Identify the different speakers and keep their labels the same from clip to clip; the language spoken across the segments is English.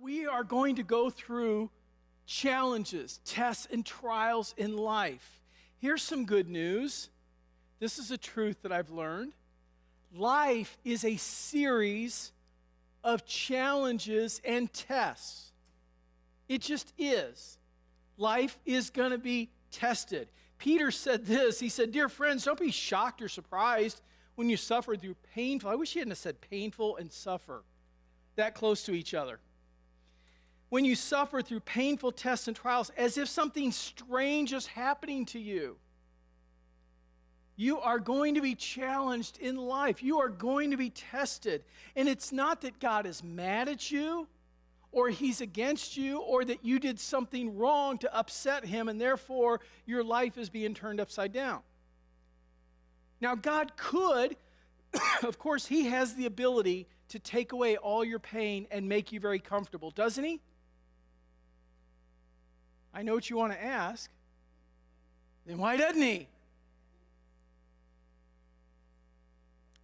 Speaker 1: We are going to go through challenges, tests, and trials in life. Here's some good news. This is a truth that I've learned. Life is a series of challenges and tests. It just is. Life is going to be tested. Peter said this. He said, "Dear friends, don't be shocked or surprised when you suffer through painful." I wish he hadn't have said painful and suffer that close to each other. When you suffer through painful tests and trials, as if something strange is happening to you. You are going to be challenged in life. You are going to be tested. And it's not that God is mad at you, or he's against you, or that you did something wrong to upset him, and therefore your life is being turned upside down. Now, God could, of course, he has the ability to take away all your pain and make you very comfortable, doesn't he? I know what you want to ask. Then why doesn't he?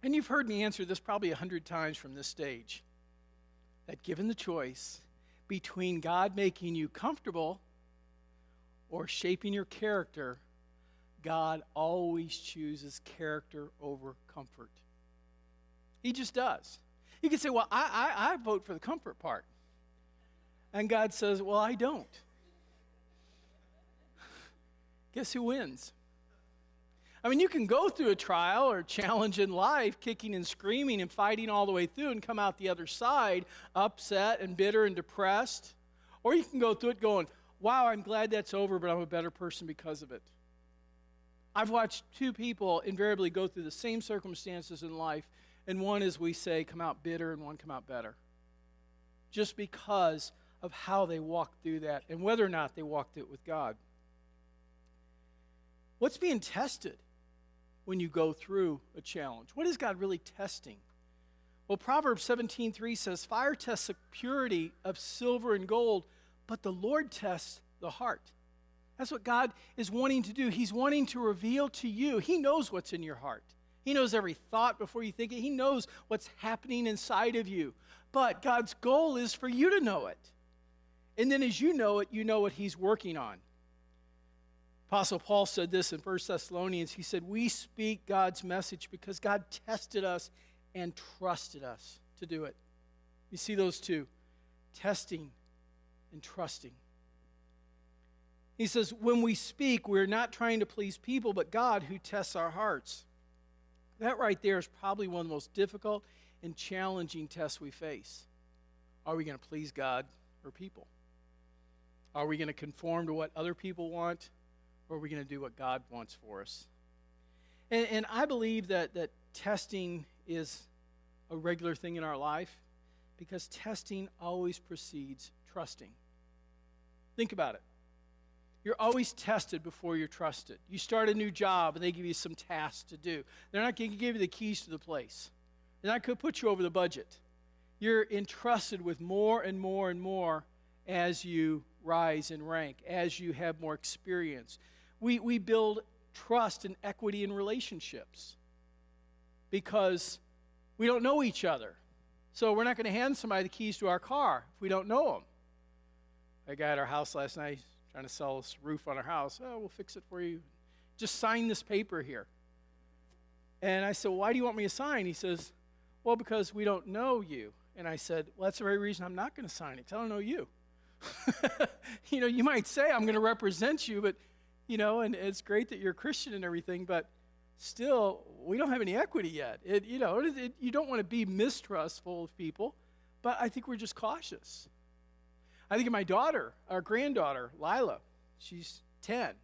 Speaker 1: And you've heard me answer this probably 100 times from this stage. That given the choice between God making you comfortable or shaping your character, God always chooses character over comfort. He just does. You can say, well, I vote for the comfort part. And God says, well, I don't. Guess who wins? I mean, you can go through a trial or challenge in life, kicking and screaming and fighting all the way through and come out the other side upset and bitter and depressed. Or you can go through it going, wow, I'm glad that's over, but I'm a better person because of it. I've watched two people invariably go through the same circumstances in life, and one, as we say, come out bitter and one come out better. Just because of how they walked through that and whether or not they walked it with God. What's being tested when you go through a challenge? What is God really testing? Well, Proverbs 17:3 says, "Fire tests the purity of silver and gold, but the Lord tests the heart." That's what God is wanting to do. He's wanting to reveal to you. He knows what's in your heart. He knows every thought before you think it. He knows what's happening inside of you. But God's goal is for you to know it. And then as you know it, you know what he's working on. Apostle Paul said this in 1 Thessalonians. He said, "We speak God's message because God tested us and trusted us to do it." You see those two, testing and trusting. He says, when we speak, we're not trying to please people, but God who tests our hearts. That right there is probably one of the most difficult and challenging tests we face. Are we going to please God or people? Are we going to conform to what other people want? Or are we going to do what God wants for us? And I believe that testing is a regular thing in our life because testing always precedes trusting. Think about it. You're always tested before you're trusted. You start a new job and they give you some tasks to do. They're not going to give you the keys to the place. They're not going to put you over the budget. You're entrusted with more and more and more as you rise in rank, as you have more experience. We build trust and equity in relationships because we don't know each other. So we're not going to hand somebody the keys to our car if we don't know them. A guy at our house last night trying to sell us roof on our house. "Oh, we'll fix it for you. Just sign this paper here." And I said, "Well, why do you want me to sign?" He says, "Well, because we don't know you." And I said, "Well, that's the very reason I'm not going to sign it, because I don't know you." You might say I'm going to represent you, but and it's great that you're a Christian and everything, but still, we don't have any equity yet. You don't want to be mistrustful of people, but I think we're just cautious. I think of my daughter, our granddaughter, Lila. She's 10.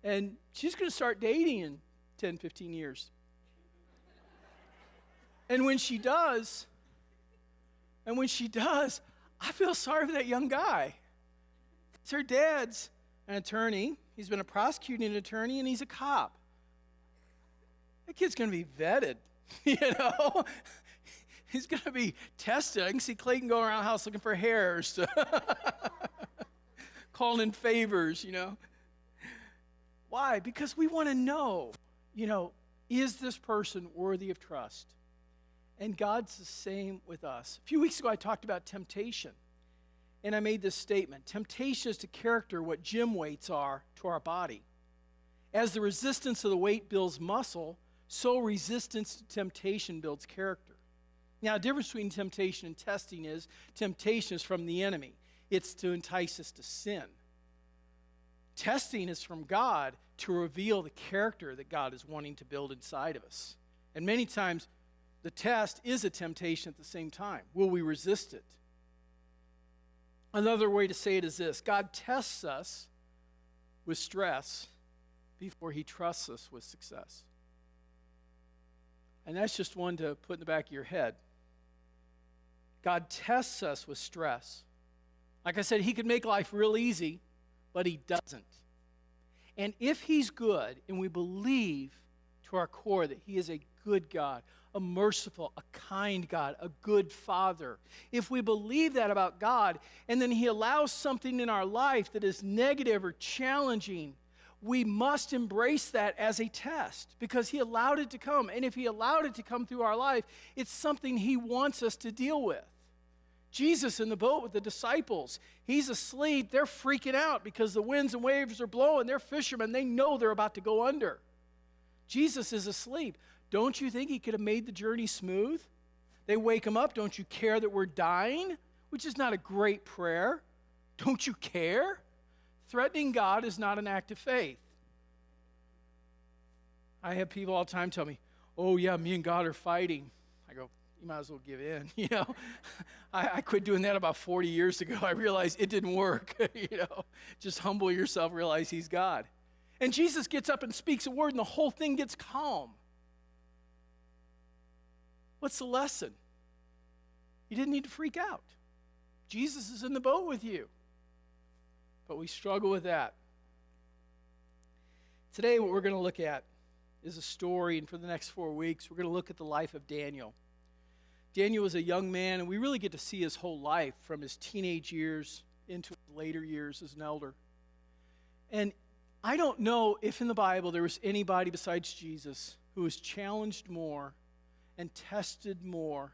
Speaker 1: And she's going to start dating in 10, 15 years. And when she does, I feel sorry for that young guy. It's her dad's an attorney. He's been a prosecuting attorney, and he's a cop. That kid's going to be vetted, He's going to be tested. I can see Clayton go around the house looking for hairs, calling in favors, Why? Because we want to know, is this person worthy of trust? And God's the same with us. A few weeks ago, I talked about temptation. And I made this statement. Temptation is to character what gym weights are to our body. As the resistance of the weight builds muscle, so resistance to temptation builds character. Now, the difference between temptation and testing is temptation is from the enemy. It's to entice us to sin. Testing is from God to reveal the character that God is wanting to build inside of us. And many times, the test is a temptation at the same time. Will we resist it? Another way to say it is this: God tests us with stress before he trusts us with success. And that's just one to put in the back of your head. God tests us with stress. Like I said, he could make life real easy, but he doesn't. And if he's good, and we believe to our core that he is a good God, a merciful, a kind God, a good Father, if we believe that about God, and then he allows something in our life that is negative or challenging, we must embrace that as a test because he allowed it to come. And if he allowed it to come through our life, it's something he wants us to deal with. Jesus in the boat with the disciples, he's asleep. They're freaking out because the winds and waves are blowing. They're fishermen. They know they're about to go under. Jesus is asleep. Don't you think he could have made the journey smooth? They wake him up. Don't you care that we're dying? Which is not a great prayer. Don't you care? Threatening God is not an act of faith. I have people all the time tell me, oh yeah, me and God are fighting. I go, you might as well give in. I quit doing that about 40 years ago. I realized it didn't work. Just humble yourself, realize he's God. And Jesus gets up and speaks a word and the whole thing gets calm. What's the lesson? You didn't need to freak out. Jesus is in the boat with you. But we struggle with that. Today, what we're going to look at is a story, and for the next 4 weeks, we're going to look at the life of Daniel. Daniel was a young man, and we really get to see his whole life from his teenage years into his later years as an elder. And I don't know if in the Bible there was anybody besides Jesus who was challenged more and tested more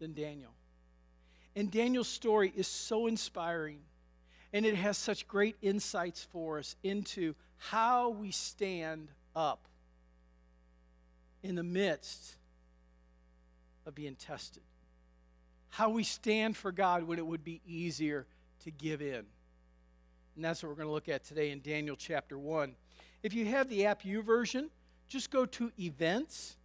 Speaker 1: than Daniel. And Daniel's story is so inspiring. And it has such great insights for us into how we stand up in the midst of being tested. How we stand for God when it would be easier to give in. And that's what we're going to look at today in Daniel chapter 1. If you have the App U version, just go to events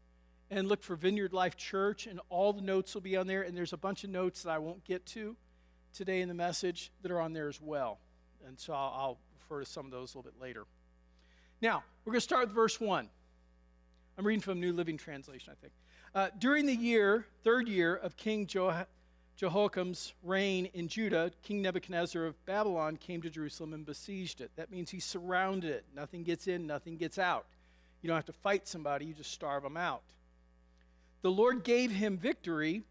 Speaker 1: and look for Vineyard Life Church, and all the notes will be on there. And there's a bunch of notes that I won't get to today in the message that are on there as well. And so I'll refer to some of those a little bit later. Now, we're going to start with verse 1. I'm reading from New Living Translation, I think. During the third year of King Jehoiakim's reign in Judah, King Nebuchadnezzar of Babylon came to Jerusalem and besieged it. That means he surrounded it. Nothing gets in, nothing gets out. You don't have to fight somebody, you just starve them out. The Lord gave him victory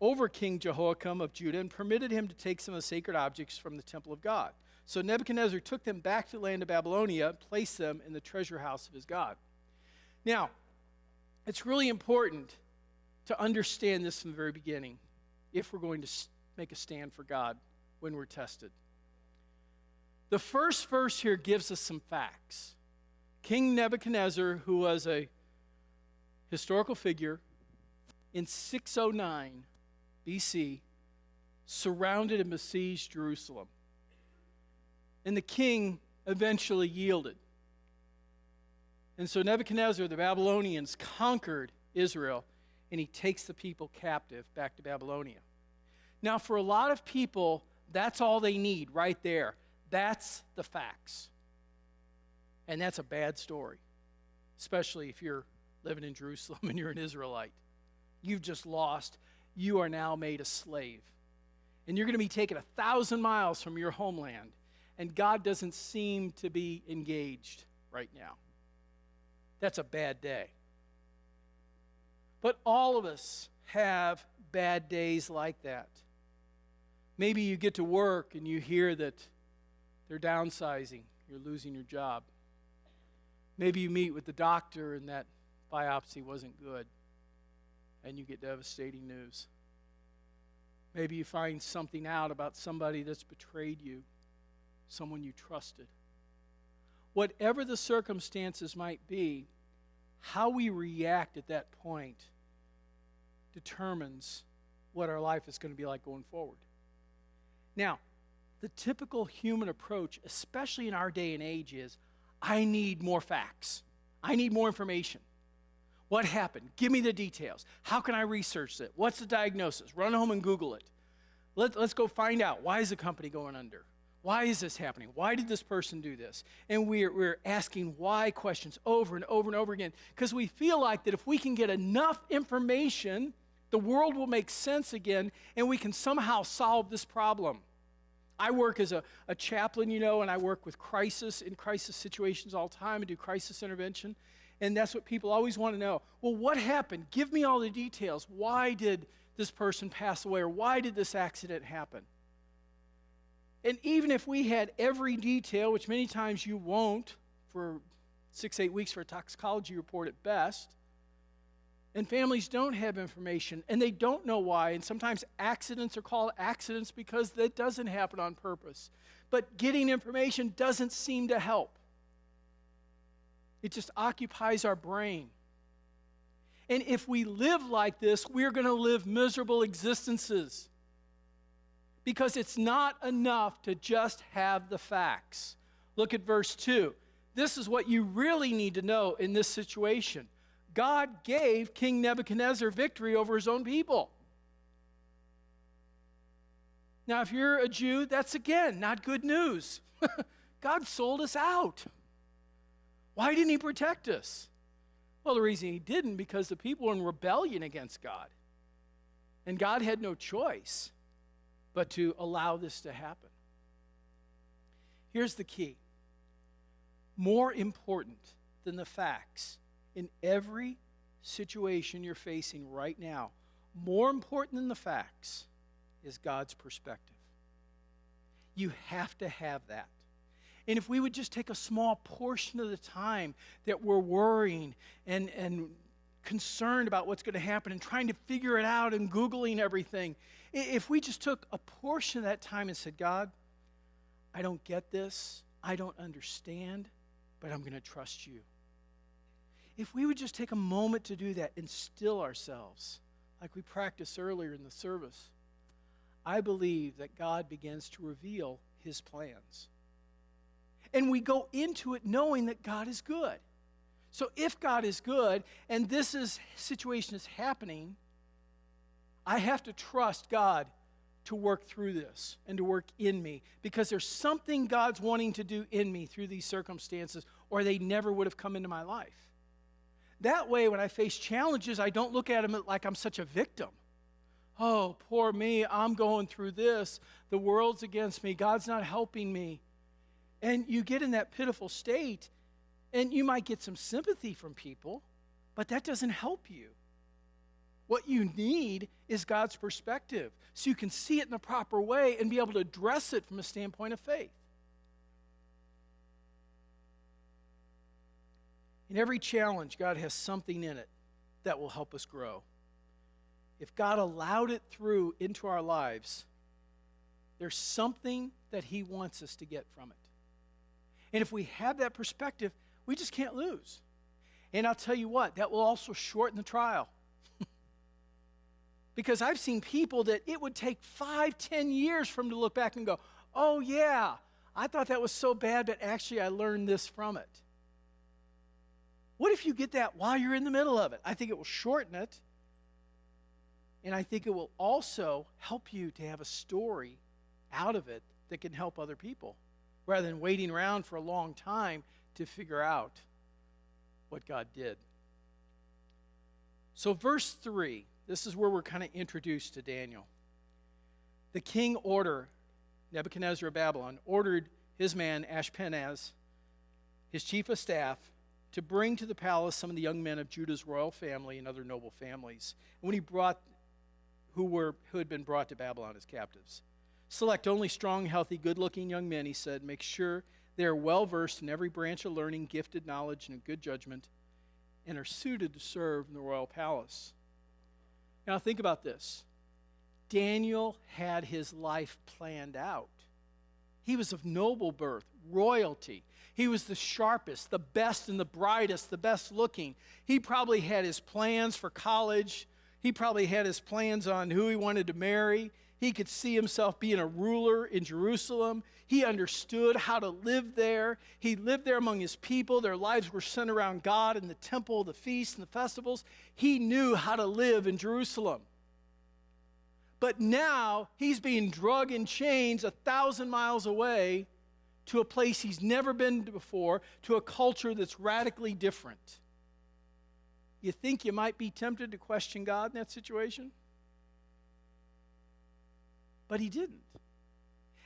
Speaker 1: over King Jehoiakim of Judah and permitted him to take some of the sacred objects from the temple of God. So Nebuchadnezzar took them back to the land of Babylonia and placed them in the treasure house of his God. Now, it's really important to understand this from the very beginning if we're going to make a stand for God when we're tested. The first verse here gives us some facts. King Nebuchadnezzar, who was a historical figure, in 609 BC, surrounded and besieged Jerusalem. And the king eventually yielded. And so Nebuchadnezzar, the Babylonians, conquered Israel, and he takes the people captive back to Babylonia. Now, for a lot of people, that's all they need right there. That's the facts. And that's a bad story, especially if you're living in Jerusalem and you're an Israelite. You've just lost. You are now made a slave. And you're going to be taken 1,000 miles from your homeland. And God doesn't seem to be engaged right now. That's a bad day. But all of us have bad days like that. Maybe you get to work and you hear that they're downsizing. You're losing your job. Maybe you meet with the doctor and that biopsy wasn't good. and you get devastating news. Maybe you find something out about somebody that's betrayed you, someone you trusted. Whatever the circumstances might be, how we react at that point determines what our life is going to be like going forward. Now, the typical human approach, especially in our day and age, is I need more facts. I need more information. What happened? Give me the details. How can I research it? What's the diagnosis? Run home and Google it. Let's go find out. Why is the company going under? Why is this happening? Why did this person do this? And we're asking why questions over and over and over again because we feel like that if we can get enough information, the world will make sense again and we can somehow solve this problem. I work as a chaplain, and I work with in crisis situations all the time and do crisis intervention. And that's what people always want to know. Well, what happened? Give me all the details. Why did this person pass away, or why did this accident happen? And even if we had every detail, which many times you won't for 6-8 weeks for a toxicology report at best, and families don't have information, and they don't know why, and sometimes accidents are called accidents because that doesn't happen on purpose. But getting information doesn't seem to help. It just occupies our brain. And if we live like this, we're going to live miserable existences. Because it's not enough to just have the facts. Look at verse 2. This is what you really need to know in this situation. God gave King Nebuchadnezzar victory over his own people. Now, if you're a Jew, that's again not good news. God sold us out. Why didn't he protect us? Well, the reason he didn't, because the people were in rebellion against God. And God had no choice but to allow this to happen. Here's the key. More important than the facts in every situation you're facing right now, more important than the facts is God's perspective. You have to have that. And if we would just take a small portion of the time that we're worrying and concerned about what's going to happen and trying to figure it out and Googling everything, if we just took a portion of that time and said, God, I don't get this, I don't understand, but I'm going to trust you. If we would just take a moment to do that and still ourselves, like we practiced earlier in the service, I believe that God begins to reveal his plans. And we go into it knowing that God is good. So if God is good and situation is happening, I have to trust God to work through this and to work in me, because there's something God's wanting to do in me through these circumstances, or they never would have come into my life. That way, when I face challenges, I don't look at them like I'm such a victim. Oh, poor me, I'm going through this. The world's against me. God's not helping me. And you get in that pitiful state, and you might get some sympathy from people, but that doesn't help you. What you need is God's perspective, so you can see it in the proper way and be able to address it from a standpoint of faith. In every challenge, God has something in it that will help us grow. If God allowed it through into our lives, there's something that he wants us to get from it. And if we have that perspective, we just can't lose. And I'll tell you what, that will also shorten the trial. Because I've seen people that it would take 5-10 years for them to look back and go, oh yeah, I thought that was so bad, but actually I learned this from it. What if you get that while you're in the middle of it? I think it will shorten it. And I think it will also help you to have a story out of it that can help other people, rather than waiting around for a long time to figure out what God did. So verse 3, this is where we're kind of introduced to Daniel. The king Nebuchadnezzar of Babylon, ordered his man Ashpenaz, his chief of staff, to bring to the palace some of the young men of Judah's royal family and other noble families, and when he brought who had been brought to Babylon as captives. Select only strong, healthy, good-looking young men, he said. Make sure they are well-versed in every branch of learning, gifted knowledge, and good judgment, and are suited to serve in the royal palace. Now think about this. Daniel had his life planned out. He was of noble birth, royalty. He was the sharpest, the best and the brightest, the best looking. He probably had his plans for college. He probably had his plans on who he wanted to marry. He could see himself being a ruler in Jerusalem. He understood how to live there. He lived there among his people. Their lives were centered around God and the temple, the feasts, and the festivals. He knew how to live in Jerusalem. But now he's being dragged in chains 1,000 miles away to a place he's never been to before, to a culture that's radically different. You think you might be tempted to question God in that situation? But he didn't.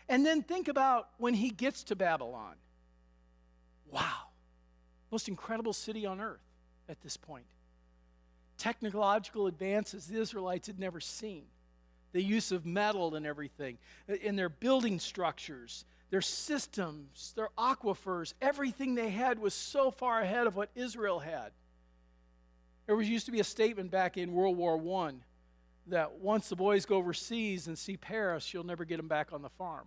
Speaker 1: And then think about when he gets to Babylon. Wow. Most incredible city on earth at this point. Technological advances the Israelites had never seen. The use of metal and everything, in their building structures, their systems, their aquifers, everything they had was so far ahead of what Israel had. There used to be a statement back in World War I that once the boys go overseas and see Paris, you'll never get them back on the farm.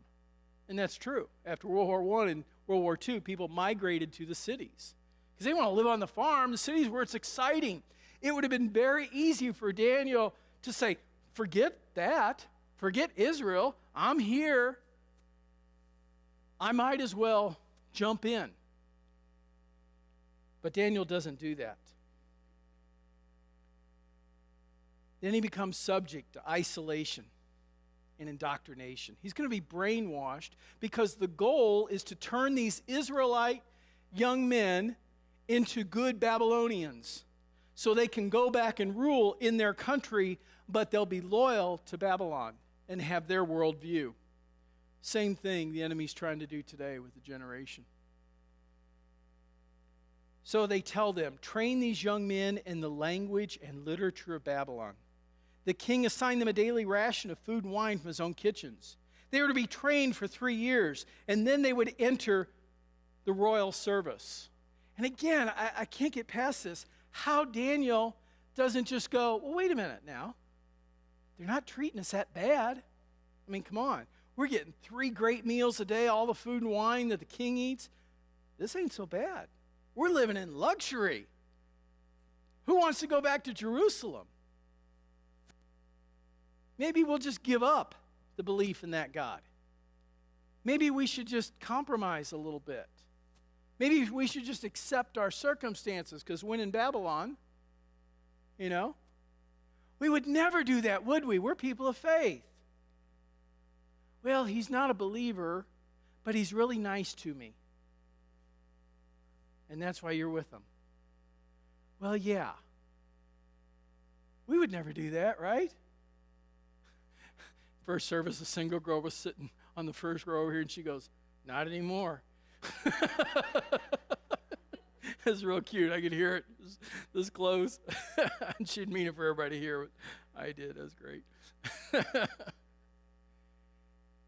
Speaker 1: And that's true. After World War I and World War II, people migrated to the cities because they want to live on the farm, the cities where it's exciting. It would have been very easy for Daniel to say, forget that. Forget Israel. I'm here. I might as well jump in. But Daniel doesn't do that. Then he becomes subject to isolation and indoctrination. He's going to be brainwashed because the goal is to turn these Israelite young men into good Babylonians so they can go back and rule in their country, but they'll be loyal to Babylon and have their worldview. Same thing the enemy's trying to do today with the generation. So they tell them, train these young men in the language and literature of Babylon. The king assigned them a daily ration of food and wine from his own kitchens. They were to be trained for 3 years, and then they would enter the royal service. And again, I can't get past this. How Daniel doesn't just go, well, wait a minute now. They're not treating us that bad. I mean, come on. We're getting 3 great meals a day, all the food and wine that the king eats. This ain't so bad. We're living in luxury. Who wants to go back to Jerusalem? Maybe we'll just give up the belief in that God. Maybe we should just compromise a little bit. Maybe we should just accept our circumstances, because when in Babylon, we would never do that, would we? We're people of faith. Well, he's not a believer, but he's really nice to me. And that's why you're with him. Well, yeah. We would never do that, right? First service, a single girl was sitting on the first row over here, and she goes, not anymore. It's real cute. I could hear it this close. And she didn't mean it for everybody to hear, but I did. That was great.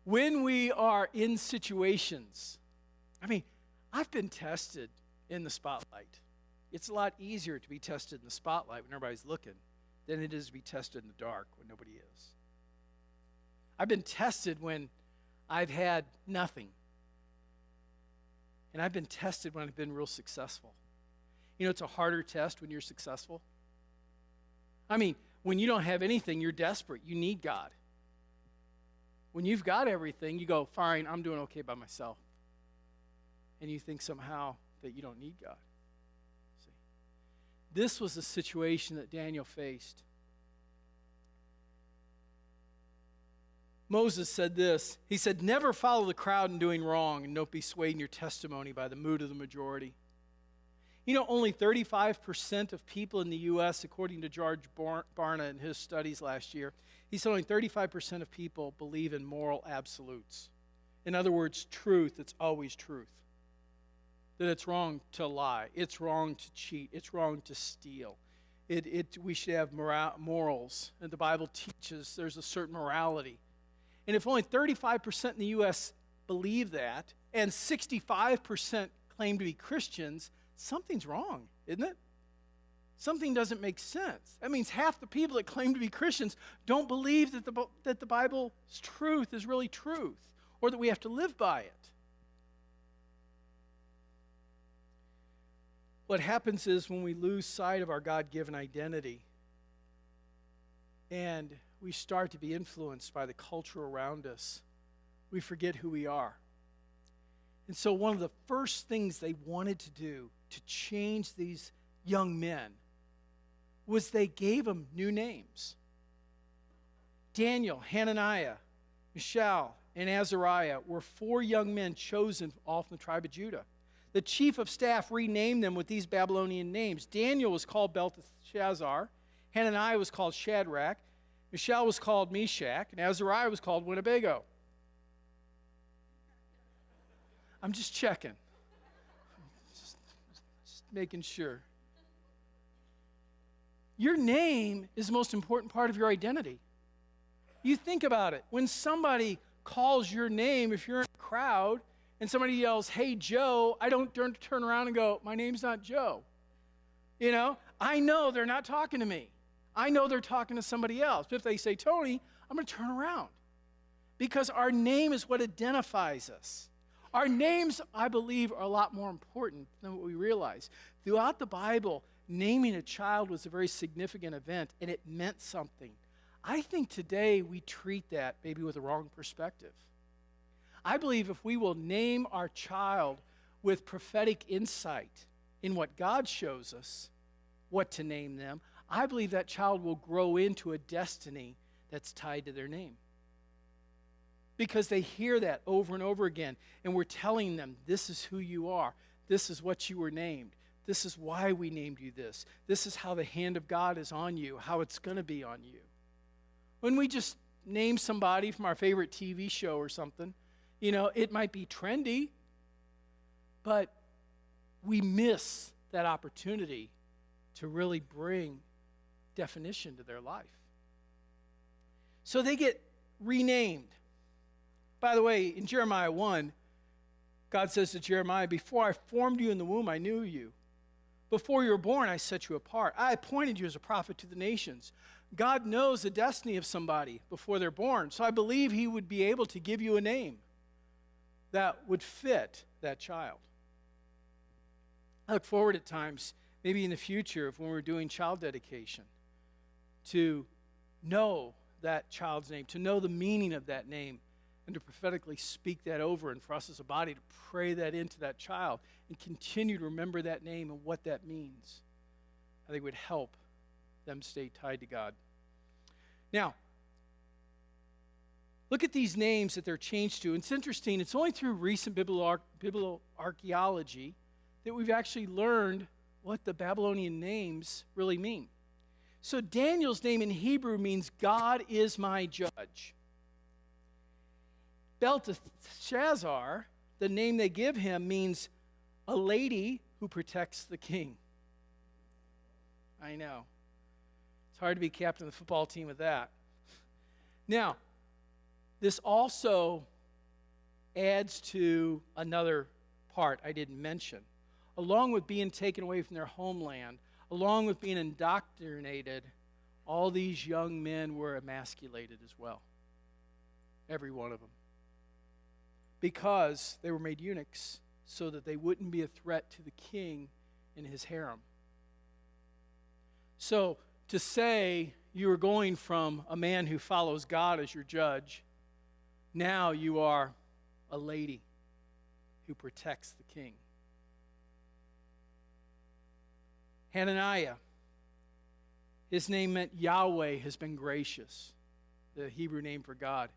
Speaker 1: When we are in situations, I've been tested in the spotlight. It's a lot easier to be tested in the spotlight when everybody's looking than it is to be tested in the dark when nobody is. I've been tested when I've had nothing. And I've been tested when I've been real successful. It's a harder test when you're successful. When you don't have anything, you're desperate. You need God. When you've got everything, you go, fine, I'm doing okay by myself. And you think somehow that you don't need God. See, this was the situation that Daniel faced. Moses said this. He said, never follow the crowd in doing wrong, and don't be swayed in your testimony by the mood of the majority. Only 35% of people in the U.S., according to George Barna in his studies last year, he said only 35% of people believe in moral absolutes. In other words, truth, it's always truth. That it's wrong to lie. It's wrong to cheat. It's wrong to steal. We should have morals. And the Bible teaches there's a certain morality. And if only 35% in the U.S. believe that, and 65% claim to be Christians, something's wrong, isn't it? Something doesn't make sense. That means half the people that claim to be Christians don't believe that the Bible's truth is really truth, or that we have to live by it. What happens is when we lose sight of our God-given identity and we start to be influenced by the culture around us, we forget who we are. And so one of the first things they wanted to do to change these young men was they gave them new names. Daniel, Hananiah, Mishael, and Azariah were 4 young men chosen all from the tribe of Judah. The chief of staff renamed them with these Babylonian names. Daniel was called Belteshazzar, Hananiah was called Shadrach, Mishael was called Meshach, and Azariah was called Winnebago. I'm just checking. Just making sure. Your name is the most important part of your identity. You think about it. When somebody calls your name, if you're in a crowd and somebody yells, "Hey, Joe," I don't turn around and go, "My name's not Joe." You know, I know they're not talking to me. I know they're talking to somebody else. But if they say, "Tony," I'm going to turn around. Because our name is what identifies us. Our names, I believe, are a lot more important than what we realize. Throughout the Bible, naming a child was a very significant event, and it meant something. I think today we treat that maybe with the wrong perspective. I believe if we will name our child with prophetic insight in what God shows us, what to name them, I believe that child will grow into a destiny that's tied to their name. Because they hear that over and over again, and we're telling them, this is who you are. This is what you were named. This is why we named you this. This is how the hand of God is on you, how it's going to be on you. When we just name somebody from our favorite TV show or something, you know, it might be trendy, but we miss that opportunity to really bring definition to their life. So they get renamed. By the way, in Jeremiah 1, God says to Jeremiah, "Before I formed you in the womb, I knew you. Before you were born, I set you apart. I appointed you as a prophet to the nations." God knows the destiny of somebody before they're born. So I believe he would be able to give you a name that would fit that child. I look forward at times, maybe in the future, if when we're doing child dedication, to know that child's name, to know the meaning of that name, and to prophetically speak that over, and for us as a body to pray that into that child and continue to remember that name and what that means. I think it would help them stay tied to God. Now, look at these names that they're changed to. It's interesting. It's only through recent biblical archaeology that we've actually learned what the Babylonian names really mean. So Daniel's name in Hebrew means God is my judge. Belteshazzar, the name they give him, means a lady who protects the king. I know. It's hard to be captain of the football team with that. Now, this also adds to another part I didn't mention. Along with being taken away from their homeland, along with being indoctrinated, all these young men were emasculated as well. Every one of them. Because they were made eunuchs so that they wouldn't be a threat to the king and his harem. So to say you are going from a man who follows God as your judge, now you are a lady who protects the king. Hananiah, his name meant Yahweh has been gracious, the Hebrew name for God.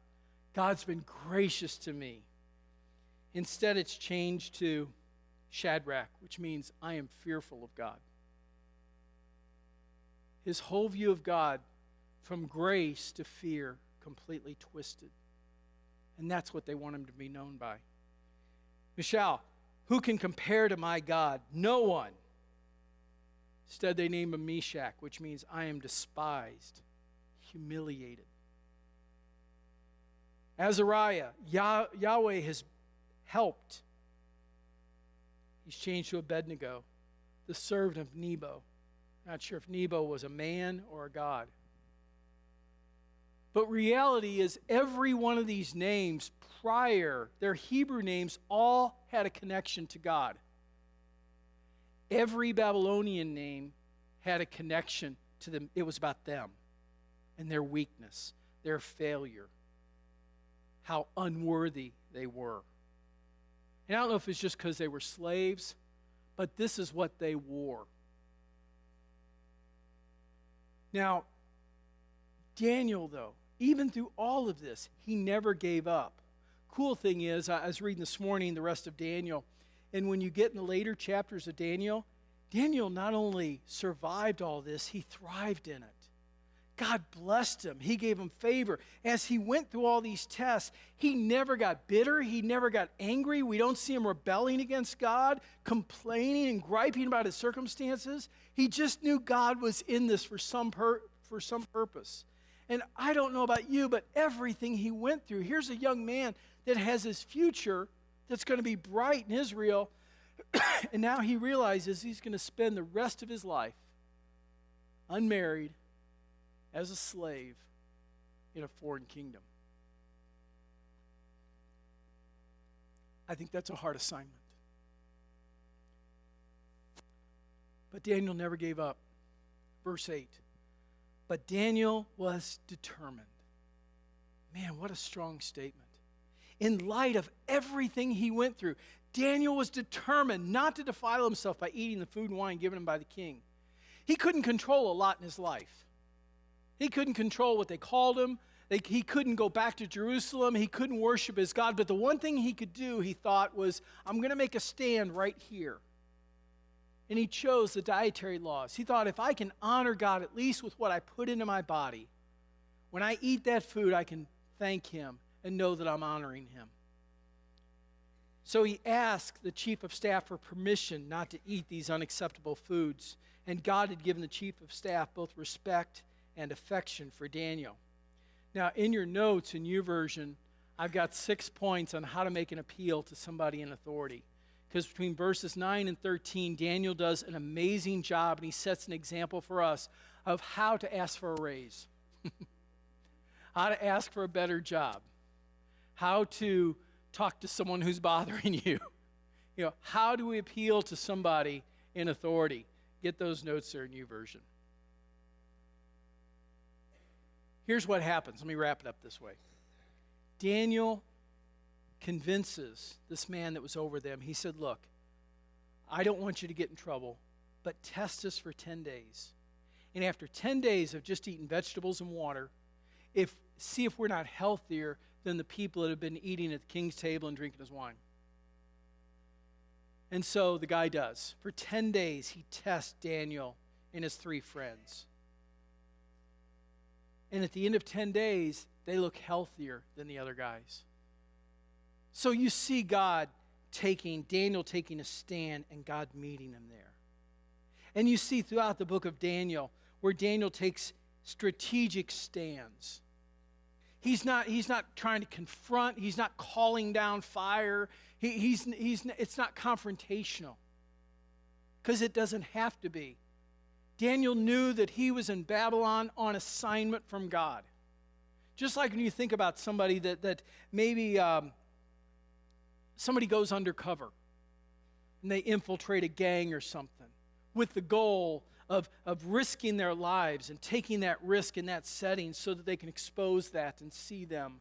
Speaker 1: God's been gracious to me. Instead, it's changed to Shadrach, which means I am fearful of God. His whole view of God, from grace to fear, completely twisted. And that's what they want him to be known by. Mishael, who can compare to my God? No one. Instead, they name him Meshach, which means I am despised, humiliated. Azariah, Yahweh has helped. He's changed to Abednego, the servant of Nebo. Not sure if Nebo was a man or a god. But reality is every one of these names prior, their Hebrew names, all had a connection to God. Every Babylonian name had a connection to them. It was about them and their weakness, their failure, how unworthy they were. And I don't know if it's just because they were slaves, but this is what they wore. Now, Daniel, though, even through all of this, he never gave up. Cool thing is, I was reading this morning the rest of Daniel, and when you get in the later chapters of Daniel, Daniel not only survived all this, he thrived in it. God blessed him. He gave him favor. As he went through all these tests, he never got bitter. He never got angry. We don't see him rebelling against God, complaining and griping about his circumstances. He just knew God was in this for some purpose. And I don't know about you, but everything he went through, here's a young man that has his future that's going to be bright in Israel, and now he realizes he's going to spend the rest of his life unmarried, as a slave in a foreign kingdom. I think that's a hard assignment. But Daniel never gave up. Verse 8. But Daniel was determined. Man, what a strong statement. In light of everything he went through, Daniel was determined not to defile himself by eating the food and wine given him by the king. He couldn't control a lot in his life. He couldn't control what they called him. He couldn't go back to Jerusalem. He couldn't worship his God. But the one thing he could do, he thought, was, I'm going to make a stand right here. And he chose the dietary laws. He thought, if I can honor God at least with what I put into my body, when I eat that food, I can thank him and know that I'm honoring him. So he asked the chief of staff for permission not to eat these unacceptable foods. And God had given the chief of staff both respect and affection for Daniel. Now, in your notes, in YouVersion, I've got 6 points on how to make an appeal to somebody in authority. Because between verses 9 and 13, Daniel does an amazing job, and he sets an example for us of how to ask for a raise, how to ask for a better job, how to talk to someone who's bothering you. You know, how do we appeal to somebody in authority? Get those notes there in YouVersion. Here's what happens. Let me wrap it up this way. Daniel convinces this man that was over them. He said, look, I don't want you to get in trouble, but test us for 10 days. And after 10 days of just eating vegetables and water, see if we're not healthier than the people that have been eating at the king's table and drinking his wine. And so the guy does. For 10 days, he tests Daniel and his 3 friends. And at the end of 10 days, they look healthier than the other guys. So you see Daniel taking a stand and God meeting him there. And you see throughout the book of Daniel where Daniel takes strategic stands. He's not trying to confront. He's not calling down fire. It's not confrontational because it doesn't have to be. Daniel knew that he was in Babylon on assignment from God. Just like when you think about somebody that maybe somebody goes undercover and they infiltrate a gang or something with the goal of risking their lives and taking that risk in that setting so that they can expose that and see them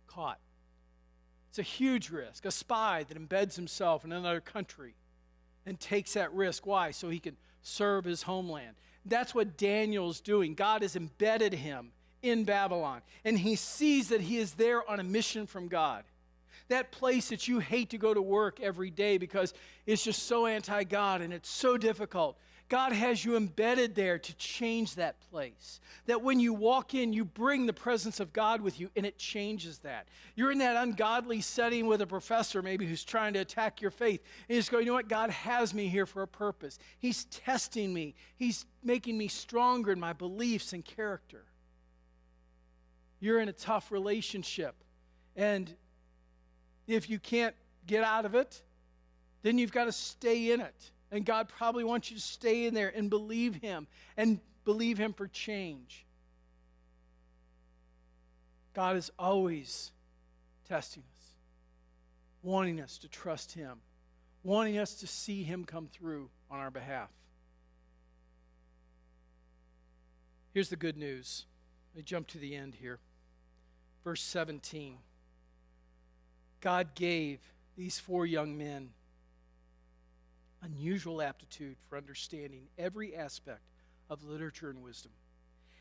Speaker 1: caught. It's a huge risk. A spy that embeds himself in another country and takes that risk. Why? So he can serve his homeland. That's what Daniel's doing. God has embedded him in Babylon, and he sees that he is there on a mission from God. That place that you hate to go to work every day because it's just so anti-God and it's so difficult. God has you embedded there to change that place. That when you walk in, you bring the presence of God with you, and it changes that. You're in that ungodly setting with a professor maybe who's trying to attack your faith. And he's going, you know what? God has me here for a purpose. He's testing me. He's making me stronger in my beliefs and character. You're in a tough relationship, and if you can't get out of it, then you've got to stay in it. And God probably wants you to stay in there and believe Him for change. God is always testing us, wanting us to trust Him, wanting us to see Him come through on our behalf. Here's the good news. Let me jump to the end here. Verse 17. God gave these 4 young men unusual aptitude for understanding every aspect of literature and wisdom.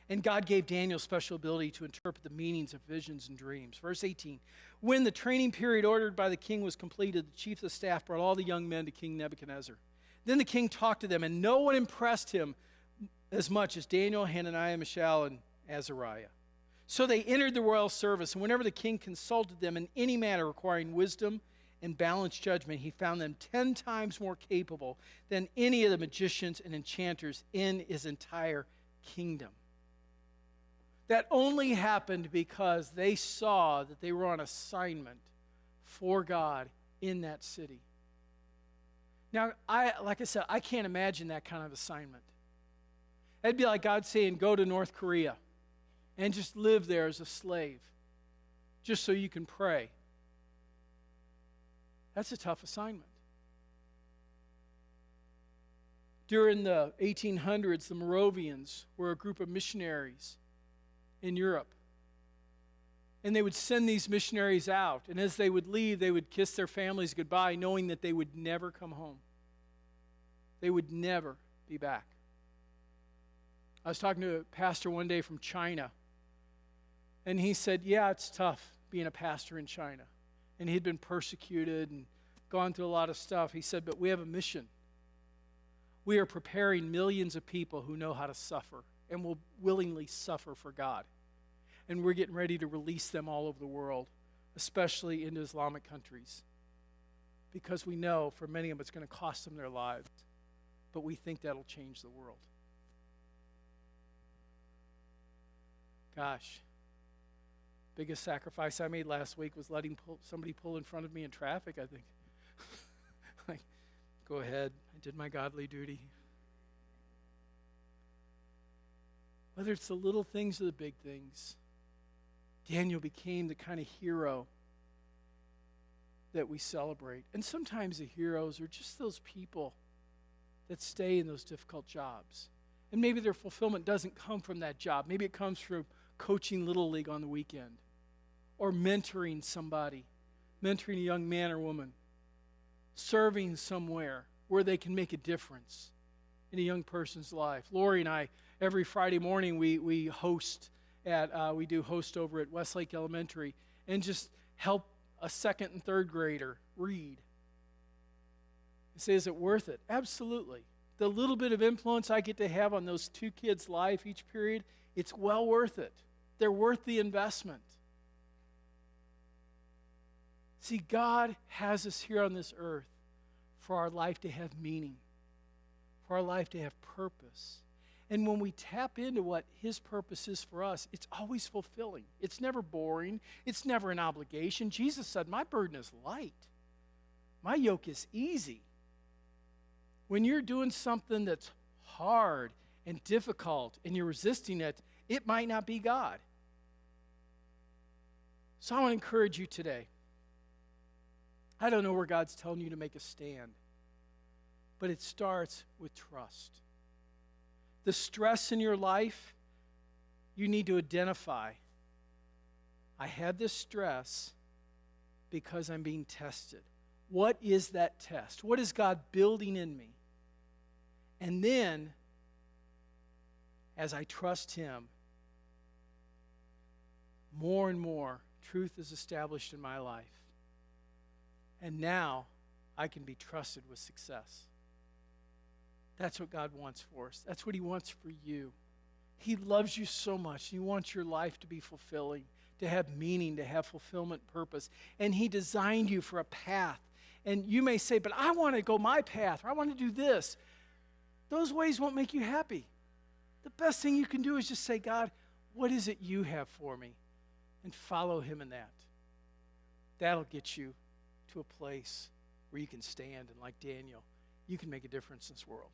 Speaker 1: And God gave Daniel special ability to interpret the meanings of visions and dreams. Verse 18. When the training period ordered by the king was completed, the chief of the staff brought all the young men to King Nebuchadnezzar. Then the king talked to them, and no one impressed him as much as Daniel, Hananiah, Mishael, and Azariah. So they entered the royal service, and whenever the king consulted them in any matter requiring wisdom and balanced judgment, he found them 10 times more capable than any of the magicians and enchanters in his entire kingdom. That only happened because they saw that they were on assignment for God in that city. Now, like I said, I can't imagine that kind of assignment. It'd be like God saying, go to North Korea and just live there as a slave, just so you can pray. That's a tough assignment. During the 1800s, the Moravians were a group of missionaries in Europe. And they would send these missionaries out. And as they would leave, they would kiss their families goodbye, knowing that they would never come home. They would never be back. I was talking to a pastor one day from China. And he said, yeah, it's tough being a pastor in China. And he'd been persecuted and gone through a lot of stuff. He said, but we have a mission. We are preparing millions of people who know how to suffer and will willingly suffer for God. And we're getting ready to release them all over the world, especially into Islamic countries. Because we know for many of them it's going to cost them their lives. But we think that'll change the world. Gosh. Biggest sacrifice I made last week was letting somebody pull in front of me in traffic, I think. Like, go ahead. I did my godly duty. Whether it's the little things or the big things, Daniel became the kind of hero that we celebrate. And sometimes the heroes are just those people that stay in those difficult jobs. And maybe their fulfillment doesn't come from that job. Maybe it comes from coaching Little League on the weekend, or mentoring somebody, mentoring a young man or woman, serving somewhere where they can make a difference in a young person's life. Lori and I, every Friday morning, we do host over at Westlake Elementary, and just help a second and third grader read. You say, is it worth it? Absolutely. The little bit of influence I get to have on those 2 kids' life each period, it's well worth it. They're worth the investment. See, God has us here on this earth for our life to have meaning, for our life to have purpose. And when we tap into what His purpose is for us, it's always fulfilling. It's never boring. It's never an obligation. Jesus said, my burden is light. My yoke is easy. When you're doing something that's hard and difficult and you're resisting it, it might not be God. So I want to encourage you today. I don't know where God's telling you to make a stand, but it starts with trust. The stress in your life, you need to identify. I have this stress because I'm being tested. What is that test? What is God building in me? And then, as I trust Him, more and more truth is established in my life. And now I can be trusted with success. That's what God wants for us. That's what He wants for you. He loves you so much. He wants your life to be fulfilling, to have meaning, to have fulfillment, purpose. And He designed you for a path. And you may say, but I want to go my path, or I want to do this. Those ways won't make you happy. The best thing you can do is just say, God, what is it you have for me? And follow Him in that. That'll get you to a place where you can stand and, like Daniel, you can make a difference in this world.